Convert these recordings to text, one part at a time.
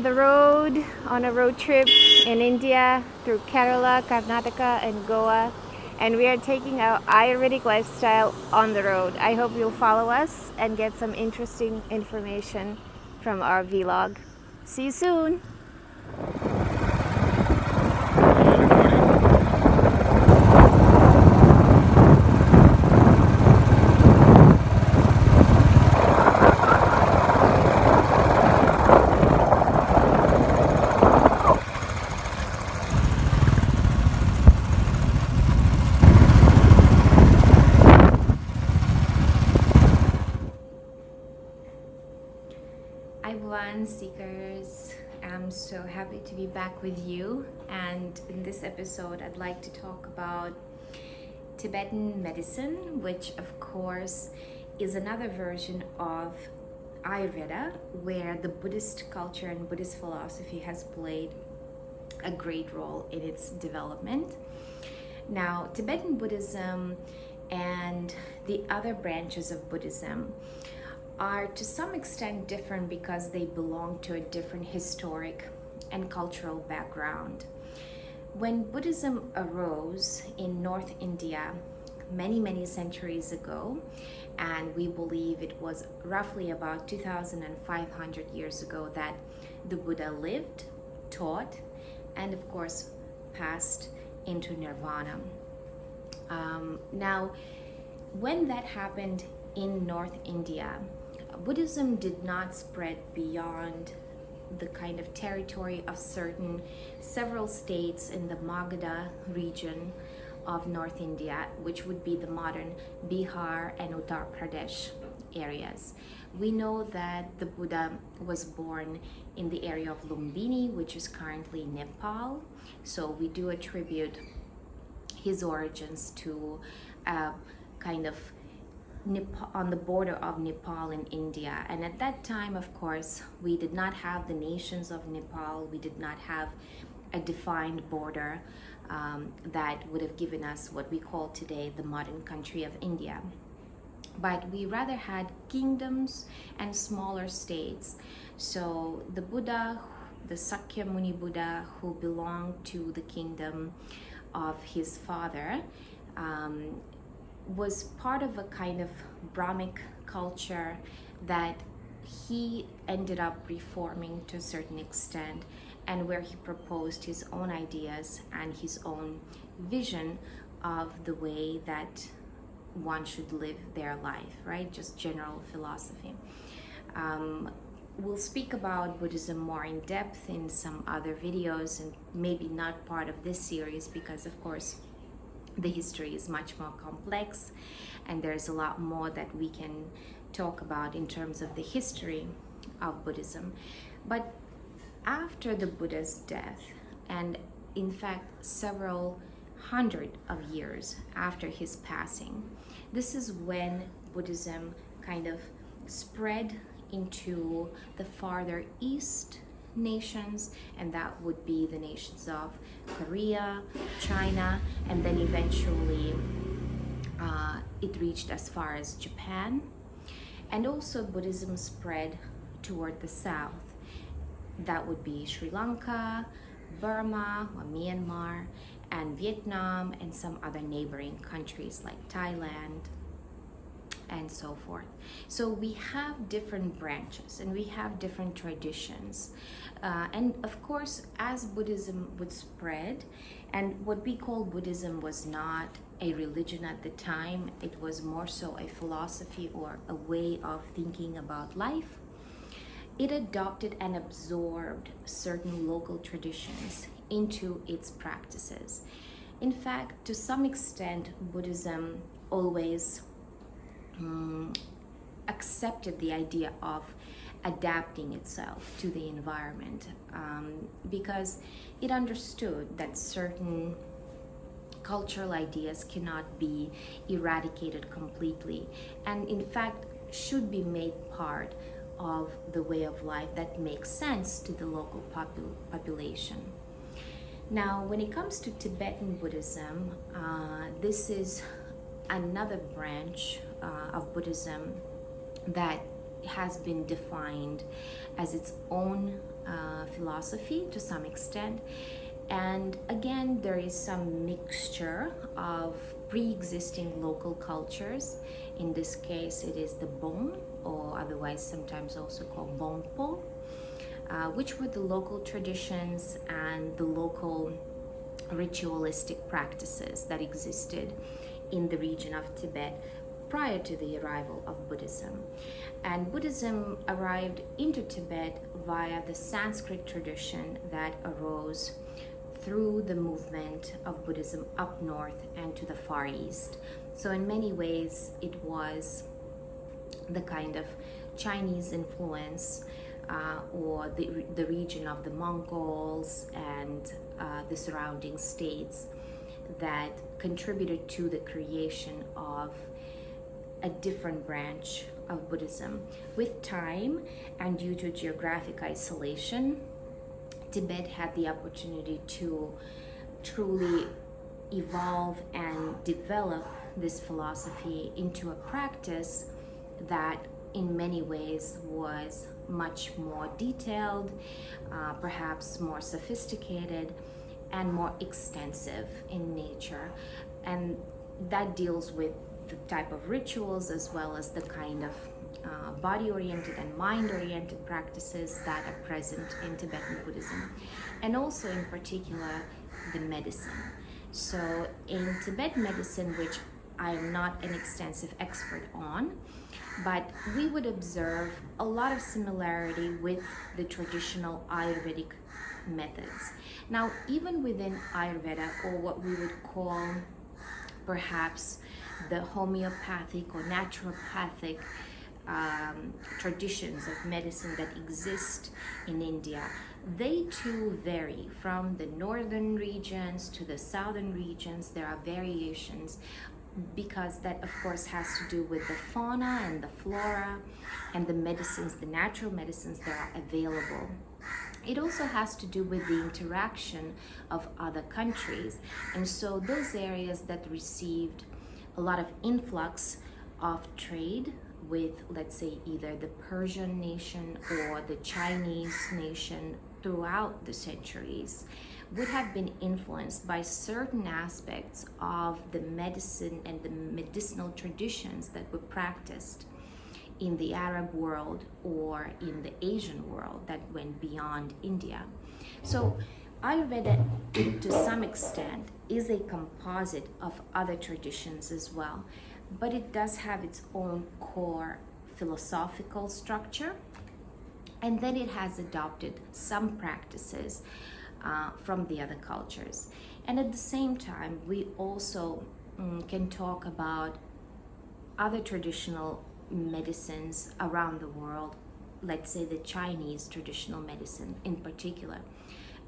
the road on a road trip in India through Kerala, Karnataka, and Goa, and we are taking our Ayurvedic lifestyle on the road. I hope you'll follow us and get some interesting information from our vlog. See you soon! Everyone, seekers, I'm so happy to be back with you, and in this episode I'd like to talk about Tibetan medicine, which of course is another version of Ayurveda, where the Buddhist culture and Buddhist philosophy has played a great role in its development. Now, Tibetan Buddhism and the other branches of Buddhism are to some extent different because they belong to a different historic and cultural background. When Buddhism arose in North India many centuries ago, and we believe it was roughly about 2,500 years ago that the Buddha lived, taught, and of course passed into nirvana. Now, when that happened in North India, Buddhism did not spread beyond the kind of territory of several states in the Magadha region of North India, which would be the modern Bihar and Uttar Pradesh areas. We know that the Buddha was born in the area of Lumbini, which is currently Nepal. So we do attribute his origins to kind of on the border of Nepal and India. And at that time, of course, we did not have the nations of Nepal. We did not have a defined border that would have given us what we call today the modern country of India. But we rather had kingdoms and smaller states. So the Buddha, the Sakya Muni Buddha, who belonged to the kingdom of his father, was part of a kind of Brahmic culture that he ended up reforming to a certain extent, and where he proposed his own ideas and his own vision of the way that one should live their life, right? Just general philosophy. We'll speak about Buddhism more in depth in some other videos, and maybe not part of this series because, of course, the history is much more complex and there's a lot more that we can talk about in terms of the history of Buddhism. But after the Buddha's death, and in fact several hundred of years after his passing, this is when Buddhism kind of spread into the farther east nations, and that would be the nations of Korea, China, and then eventually it reached as far as Japan. And also Buddhism spread toward the south. That would be Sri Lanka, Burma, or Myanmar, and Vietnam, and some other neighboring countries like Thailand, and so forth. So we have different branches and we have different traditions. And of course, as Buddhism would spread, and what we call Buddhism was not a religion at the time, it was more so a philosophy or a way of thinking about life. It adopted and absorbed certain local traditions into its practices. In fact, to some extent, Buddhism always accepted the idea of adapting itself to the environment, because it understood that certain cultural ideas cannot be eradicated completely, and in fact should be made part of the way of life that makes sense to the local population. Now, when it comes to Tibetan Buddhism, this is another branch of Buddhism that has been defined as its own philosophy to some extent. And again, there is some mixture of pre-existing local cultures. In this case, it is the Bon, or otherwise sometimes also called Bonpo, which were the local traditions and the local ritualistic practices that existed in the region of Tibet prior to the arrival of Buddhism. And Buddhism arrived into Tibet via the Sanskrit tradition that arose through the movement of Buddhism up north and to the Far East. So in many ways, it was the kind of Chinese influence or the region of the Mongols and the surrounding states that contributed to the creation of a different branch of Buddhism. With time and due to geographic isolation, Tibet had the opportunity to truly evolve and develop this philosophy into a practice that in many ways was much more detailed, perhaps more sophisticated, and more extensive in nature. And that deals with the type of rituals as well as the kind of body-oriented and mind-oriented practices that are present in Tibetan Buddhism, and also in particular the medicine. So in Tibetan medicine, which I am not an extensive expert on, but we would observe a lot of similarity with the traditional Ayurvedic methods. Now, even within Ayurveda, or what we would call perhaps the homeopathic or naturopathic traditions of medicine that exist in India, they too vary from the northern regions to the southern regions. There are variations because that of course has to do with the fauna and the flora and the medicines, the natural medicines that are available. It also has to do with the interaction of other countries. And so those areas that received a lot of influx of trade with, let's say, either the Persian nation or the Chinese nation throughout the centuries, would have been influenced by certain aspects of the medicine and the medicinal traditions that were practiced in the Arab world or in the Asian world that went beyond India. So Ayurveda, to some extent, is a composite of other traditions as well, but it does have its own core philosophical structure, and then it has adopted some practices from the other cultures. And at the same time, we also can talk about other traditional medicines around the world, let's say the Chinese traditional medicine in particular,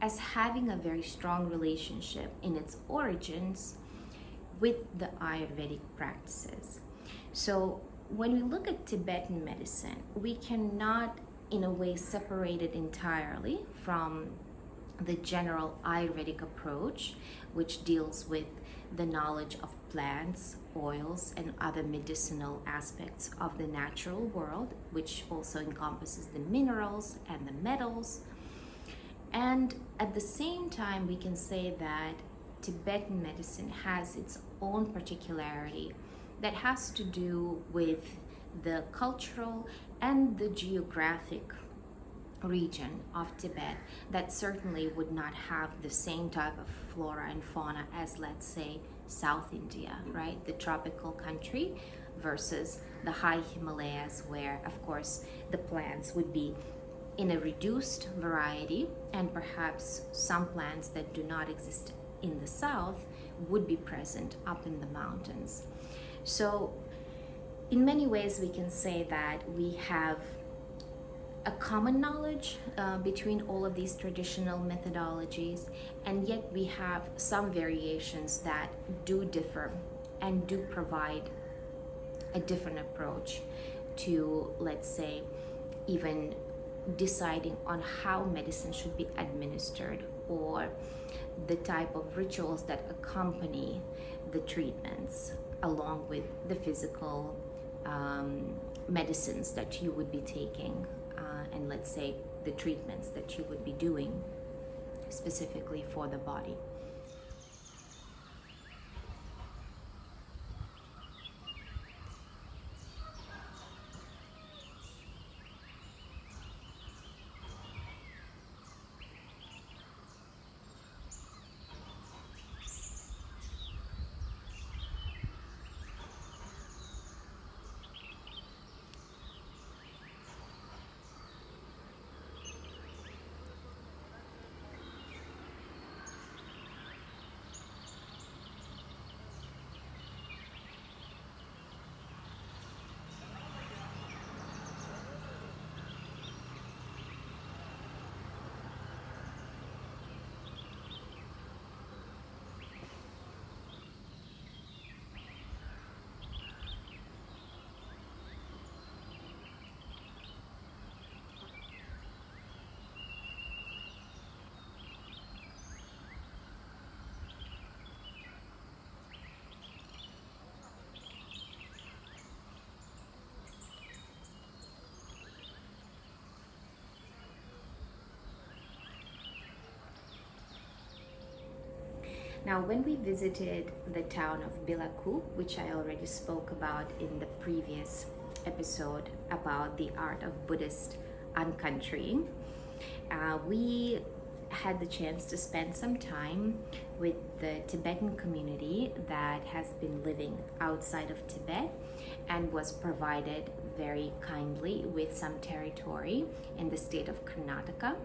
as having a very strong relationship in its origins with the Ayurvedic practices. So when we look at Tibetan medicine, we cannot in a way separate it entirely from the general Ayurvedic approach, which deals with the knowledge of plants, oils, and other medicinal aspects of the natural world, which also encompasses the minerals and the metals. And at the same time, we can say that Tibetan medicine has its own particularity that has to do with the cultural and the geographic region of Tibet that certainly would not have the same type of flora and fauna as, let's say, South India, right? The tropical country versus the high Himalayas, where, of course, the plants would be in a reduced variety, and perhaps some plants that do not exist in the south would be present up in the mountains. So in many ways, we can say that we have a common knowledge between all of these traditional methodologies, and yet we have some variations that do differ and do provide a different approach to, let's say, even deciding on how medicine should be administered or the type of rituals that accompany the treatments, along with the physical medicines that you would be taking, and let's say the treatments that you would be doing specifically for the body. Now, when we visited the town of Bilaku, which I already spoke about in the previous episode about the art of Buddhist uncountrying, we had the chance to spend some time with the Tibetan community that has been living outside of Tibet and was provided very kindly with some territory in the state of Karnataka,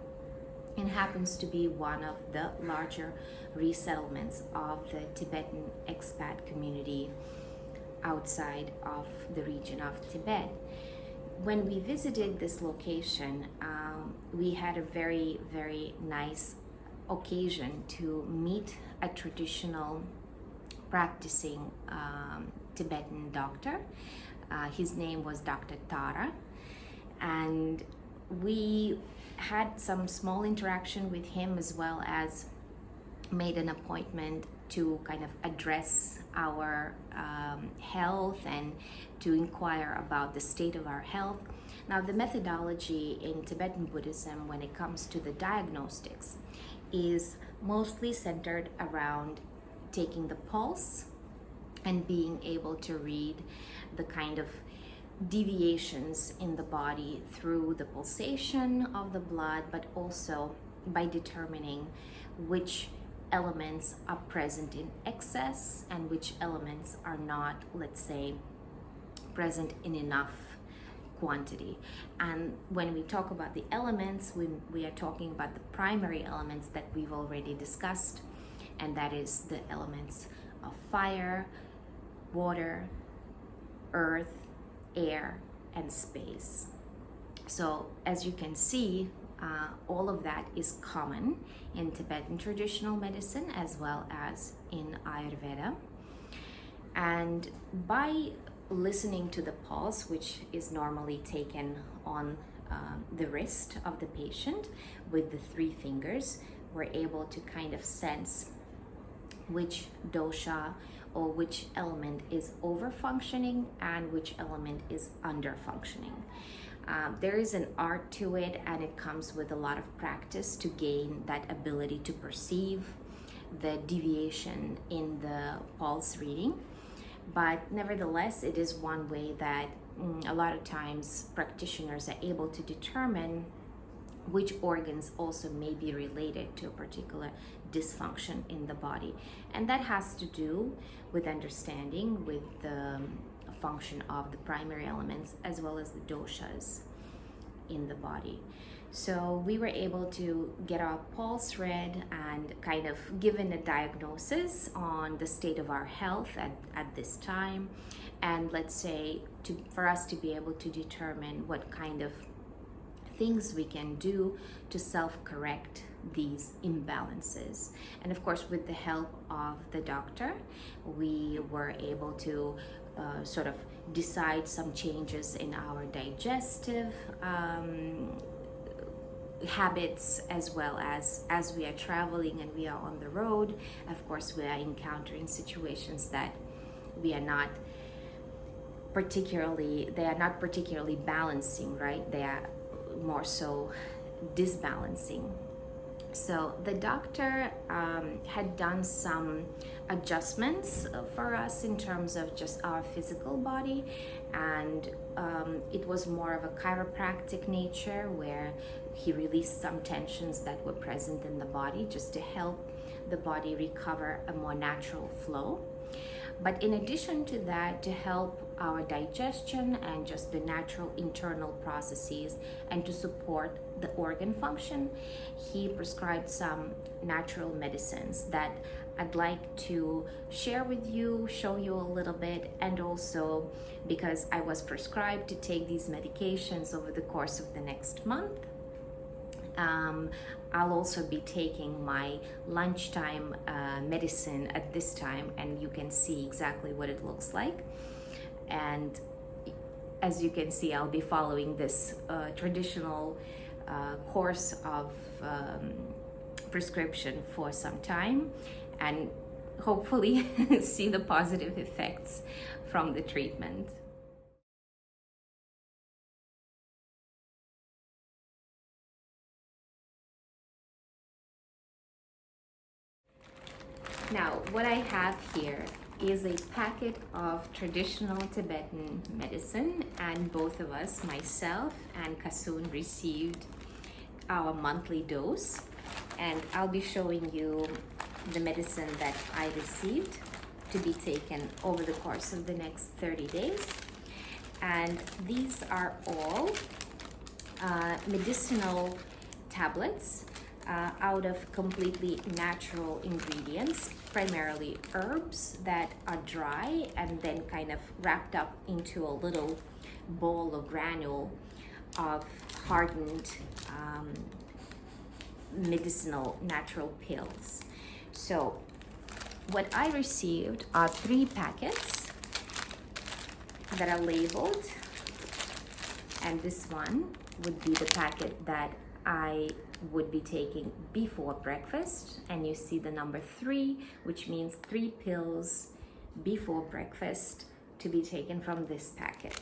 and happens to be one of the larger resettlements of the Tibetan expat community outside of the region of Tibet. When we visited this location, we had a very, very nice occasion to meet a traditional practicing Tibetan doctor. His name was Dr. Tara, and we had some small interaction with him, as well as made an appointment to kind of address our health and to inquire about the state of our health. Now, the methodology in Tibetan Buddhism when it comes to the diagnostics is mostly centered around taking the pulse and being able to read the kind of deviations in the body through the pulsation of the blood, but also by determining which elements are present in excess and which elements are not, let's say, present in enough quantity. And when we talk about the elements, we are talking about the primary elements that we've already discussed, and that is the elements of fire, water, earth, air, and space. So as you can see, all of that is common in Tibetan traditional medicine as well as in Ayurveda. And by listening to the pulse, which is normally taken on the wrist of the patient with the 3 fingers, we're able to kind of sense which dosha or which element is over functioning and which element is under functioning. There is an art to it, and it comes with a lot of practice to gain that ability to perceive the deviation in the pulse reading. But nevertheless, it is one way that a lot of times practitioners are able to determine which organs also may be related to a particular dysfunction in the body. And that has to do with understanding with the function of the primary elements as well as the doshas in the body. So we were able to get our pulse read and kind of given a diagnosis on the state of our health at this time, and let's say for us to be able to determine what kind of things we can do to self-correct these imbalances. And of course, with the help of the doctor, we were able to sort of decide some changes in our digestive habits, as well as we are traveling and we are on the road. Of course, we are encountering situations that they are not particularly balancing, right? They are more so disbalancing. So the doctor had done some adjustments for us in terms of just our physical body, and it was more of a chiropractic nature, where he released some tensions that were present in the body just to help the body recover a more natural flow. But in addition to that, to help our digestion and just the natural internal processes and to support the organ function, he prescribed some natural medicines that I'd like to share with you, show you a little bit, and also because I was prescribed to take these medications over the course of the next month. I'll also be taking my lunchtime medicine at this time, and you can see exactly what it looks like. And as you can see, I'll be following this traditional course of prescription for some time, and hopefully see the positive effects from the treatment. Now, what I have here is a packet of traditional Tibetan medicine, and both of us, myself and Kasun, received our monthly dose. And I'll be showing you the medicine that I received to be taken over the course of the next 30 days. And these are all medicinal tablets out of completely natural ingredients, primarily herbs that are dry and then kind of wrapped up into a little bowl or granule of hardened medicinal natural pills. So what I received are 3 packets that are labeled, and this one would be the packet that I would be taking before breakfast, and you see the number 3, which means 3 pills before breakfast to be taken from this packet.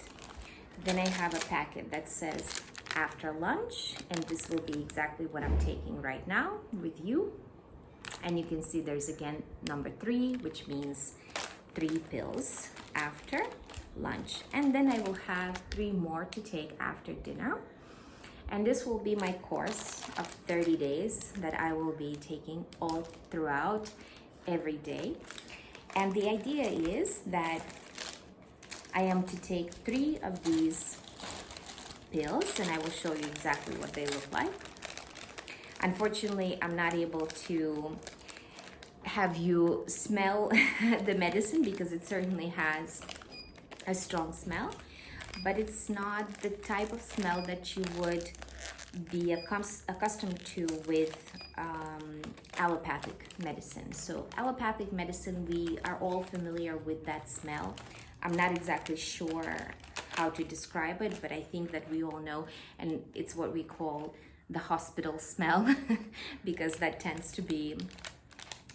Then I have a packet that says after lunch, and this will be exactly what I'm taking right now with you. And you can see there's again number 3, which means 3 pills after lunch. And then I will have 3 more to take after dinner. And this will be my course of 30 days that I will be taking all throughout every day. And the idea is that I am to take 3 of these pills, and I will show you exactly what they look like. Unfortunately, I'm not able to have you smell the medicine because it certainly has a strong smell, but it's not the type of smell that you would be accustomed to with allopathic medicine. So allopathic medicine, we are all familiar with that smell. I'm not exactly sure how to describe it, but I think that we all know, and it's what we call the hospital smell because that tends to be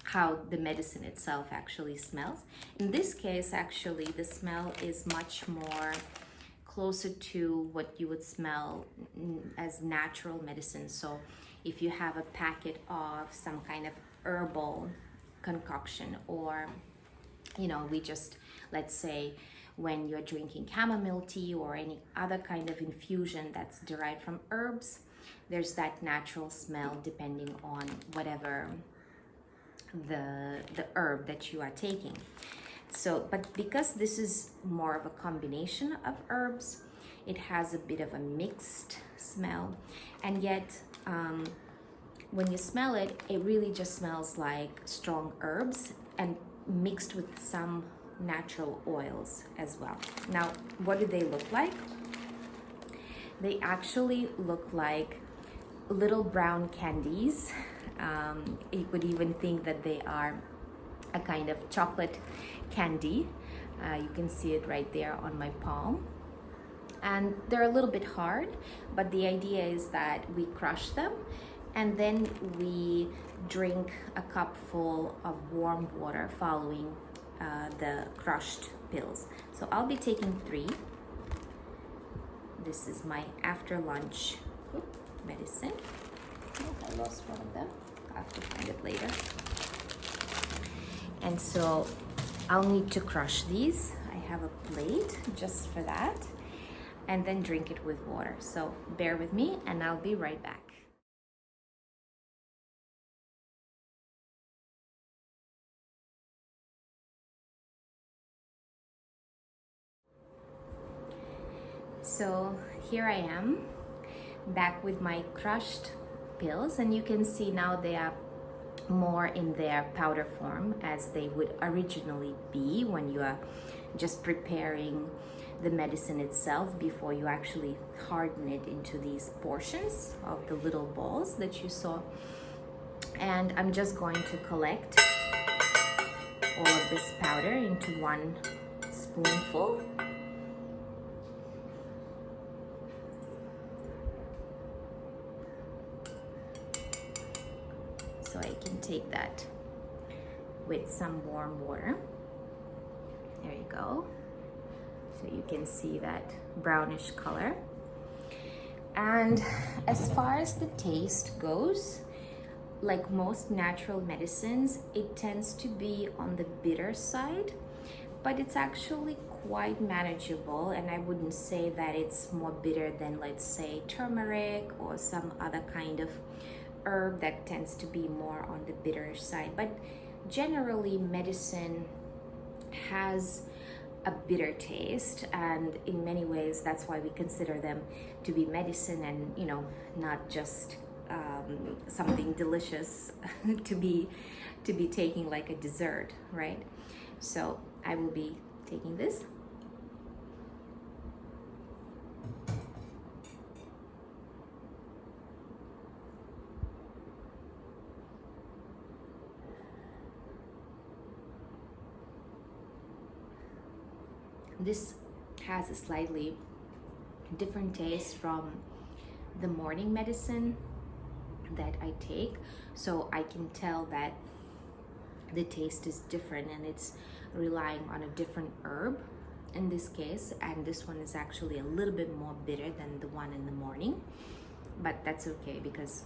how the medicine itself actually smells. In this case, actually, the smell is much more closer to what you would smell as natural medicine. So if you have a packet of some kind of herbal concoction, or we just, let's say, when you're drinking chamomile tea or any other kind of infusion that's derived from herbs, there's that natural smell depending on whatever the herb that you are taking. So, but because this is more of a combination of herbs, it has a bit of a mixed smell, and yet when you smell it, it really just smells like strong herbs and mixed with some natural oils as well. Now, what do they look like? They actually look like little brown candies. You could even think that they are a kind of chocolate candy. You can see it right there on my palm. And they're a little bit hard, but the idea is that we crush them and then we drink a cup full of warm water following the crushed pills. So I'll be taking 3. This is my after lunch medicine. Oh, I lost one of them. I'll have to find it later. And so I'll need to crush these. I have a plate just for that, and then drink it with water. So bear with me and I'll be right back. So here I am back with my crushed pills, and you can see now they are more in their powder form as they would originally be when you are just preparing the medicine itself before you actually harden it into these portions of the little balls that you saw. And I'm just going to collect all of this powder into one spoonful. So I can take that with some warm water. There you go. So you can see that brownish color. And as far as the taste goes, like most natural medicines, it tends to be on the bitter side, but it's actually quite manageable, and I wouldn't say that it's more bitter than, let's say, turmeric or some other kind of herb that tends to be more on the bitter side. But generally medicine has a bitter taste, and in many ways that's why we consider them to be medicine, and not just something delicious to be taking like a dessert, right? So I will be taking this. This has a slightly different taste from the morning medicine that I take, so I can tell that the taste is different, and it's relying on a different herb in this case, and this one is actually a little bit more bitter than the one in the morning, but that's okay because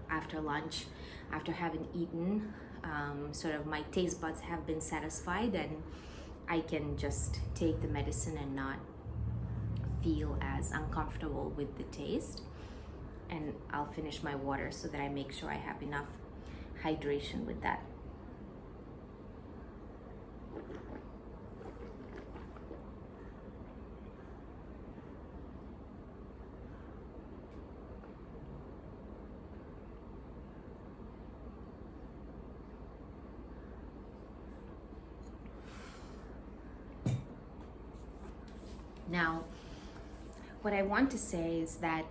after lunch, after having eaten, sort of my taste buds have been satisfied, and I can just take the medicine and not feel as uncomfortable with the taste. And I'll finish my water so that I make sure I have enough hydration with that. Now, what I want to say is that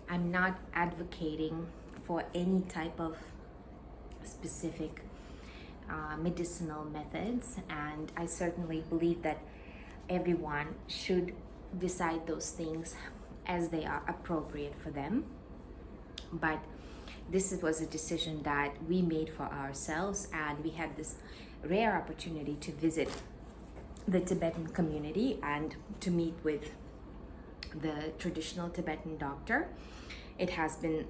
I'm not advocating for any type of specific medicinal methods, and I certainly believe that everyone should decide those things as they are appropriate for them. But this was a decision that we made for ourselves, and we had this rare opportunity to visit the Tibetan community and to meet with the traditional Tibetan doctor. It has been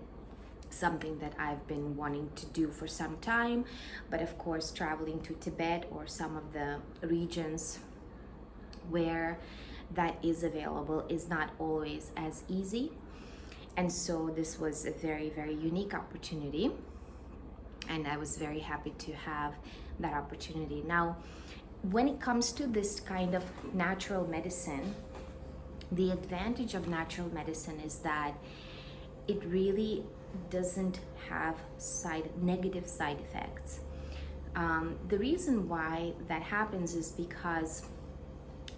something that I've been wanting to do for some time, but of course traveling to Tibet or some of the regions where that is available is not always as easy. And so this was a very, very unique opportunity, and I was very happy to have that opportunity. Now, when it comes to this kind of natural medicine, the advantage of natural medicine is that it really doesn't have negative side effects. The reason why that happens is because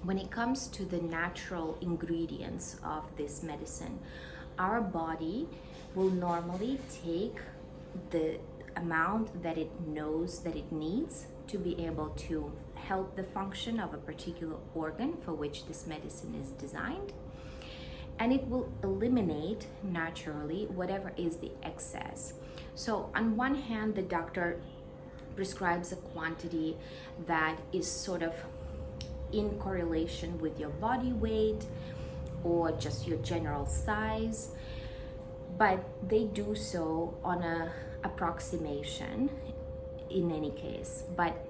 when it comes to the natural ingredients of this medicine, our body will normally take the amount that it knows that it needs to be able to help the function of a particular organ for which this medicine is designed, and it will eliminate naturally whatever is the excess. So on one hand, the doctor prescribes a quantity that is sort of in correlation with your body weight or just your general size, but they do so on a approximation in any case. But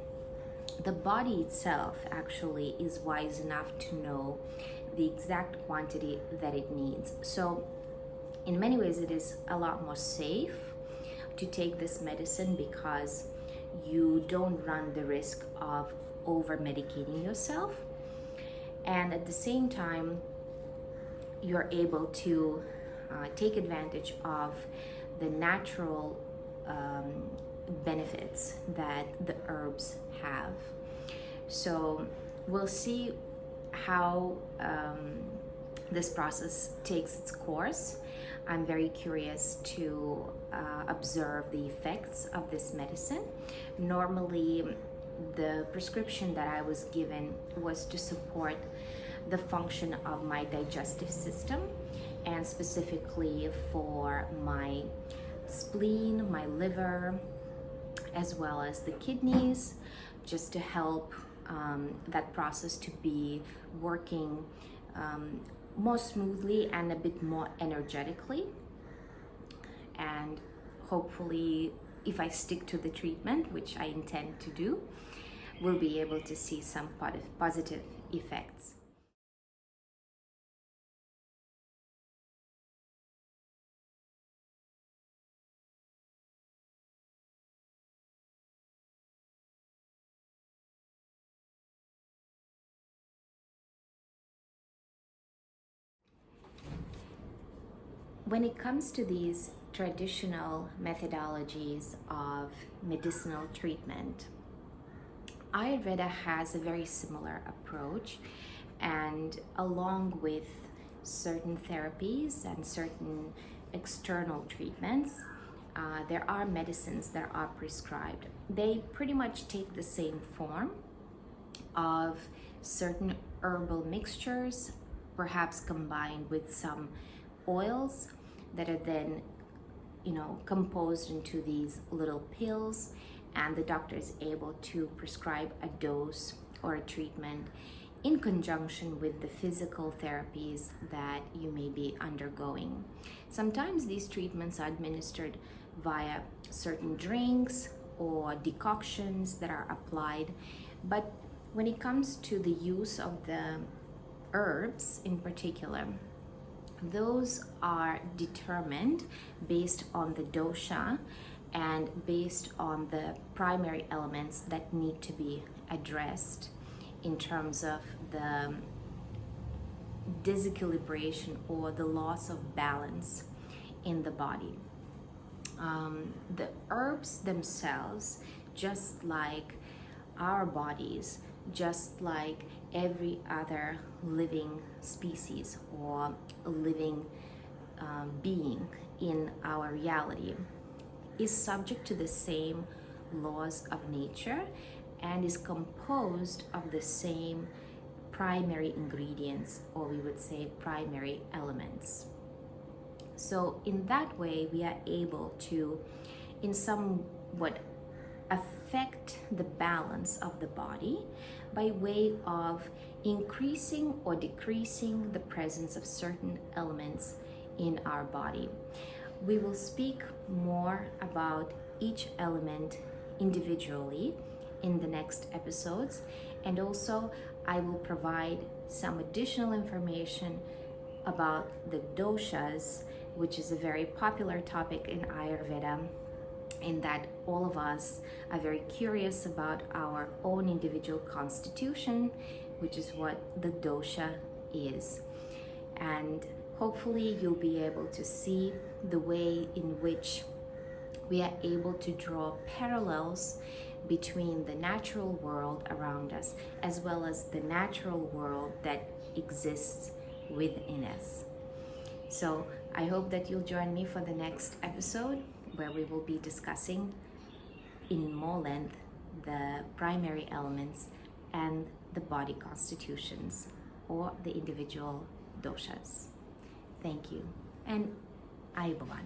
the body itself actually is wise enough to know the exact quantity that it needs. So in many ways it is a lot more safe to take this medicine because you don't run the risk of over medicating yourself, and at the same time you're able to take advantage of the natural benefits that the herbs have. So we'll see how this process takes its course. I'm very curious to observe the effects of this medicine. Normally, the prescription that I was given was to support the function of my digestive system, and specifically for my spleen, my liver, as well as the kidneys, just to help that process to be working more smoothly and a bit more energetically. And hopefully, if I stick to the treatment, which I intend to do, we'll be able to see some positive effects. When it comes to these traditional methodologies of medicinal treatment, Ayurveda has a very similar approach, and along with certain therapies and certain external treatments, there are medicines that are prescribed. They pretty much take the same form of certain herbal mixtures, perhaps combined with some oils that are then composed into these little pills, and the doctor is able to prescribe a dose or a treatment in conjunction with the physical therapies that you may be undergoing. Sometimes these treatments are administered via certain drinks or decoctions that are applied, but when it comes to the use of the herbs in particular, those are determined based on the dosha and based on the primary elements that need to be addressed in terms of the disequilibration or the loss of balance in the body. The herbs themselves, just like our bodies, just like every other living species or living being in our reality, is subject to the same laws of nature and is composed of the same primary ingredients, or we would say primary elements. So in that way, we are able to, in somewhat, affect the balance of the body by way of increasing or decreasing the presence of certain elements in our body. We will speak more about each element individually in the next episodes, and also I will provide some additional information about the doshas, which is a very popular topic in Ayurveda, in that all of us are very curious about our own individual constitution, which is what the dosha is. And hopefully you'll be able to see the way in which we are able to draw parallels between the natural world around us as well as the natural world that exists within us. So I hope that you'll join me for the next episode, where we will be discussing in more length the primary elements and the body constitutions or the individual doshas. Thank you, and Ayubowan.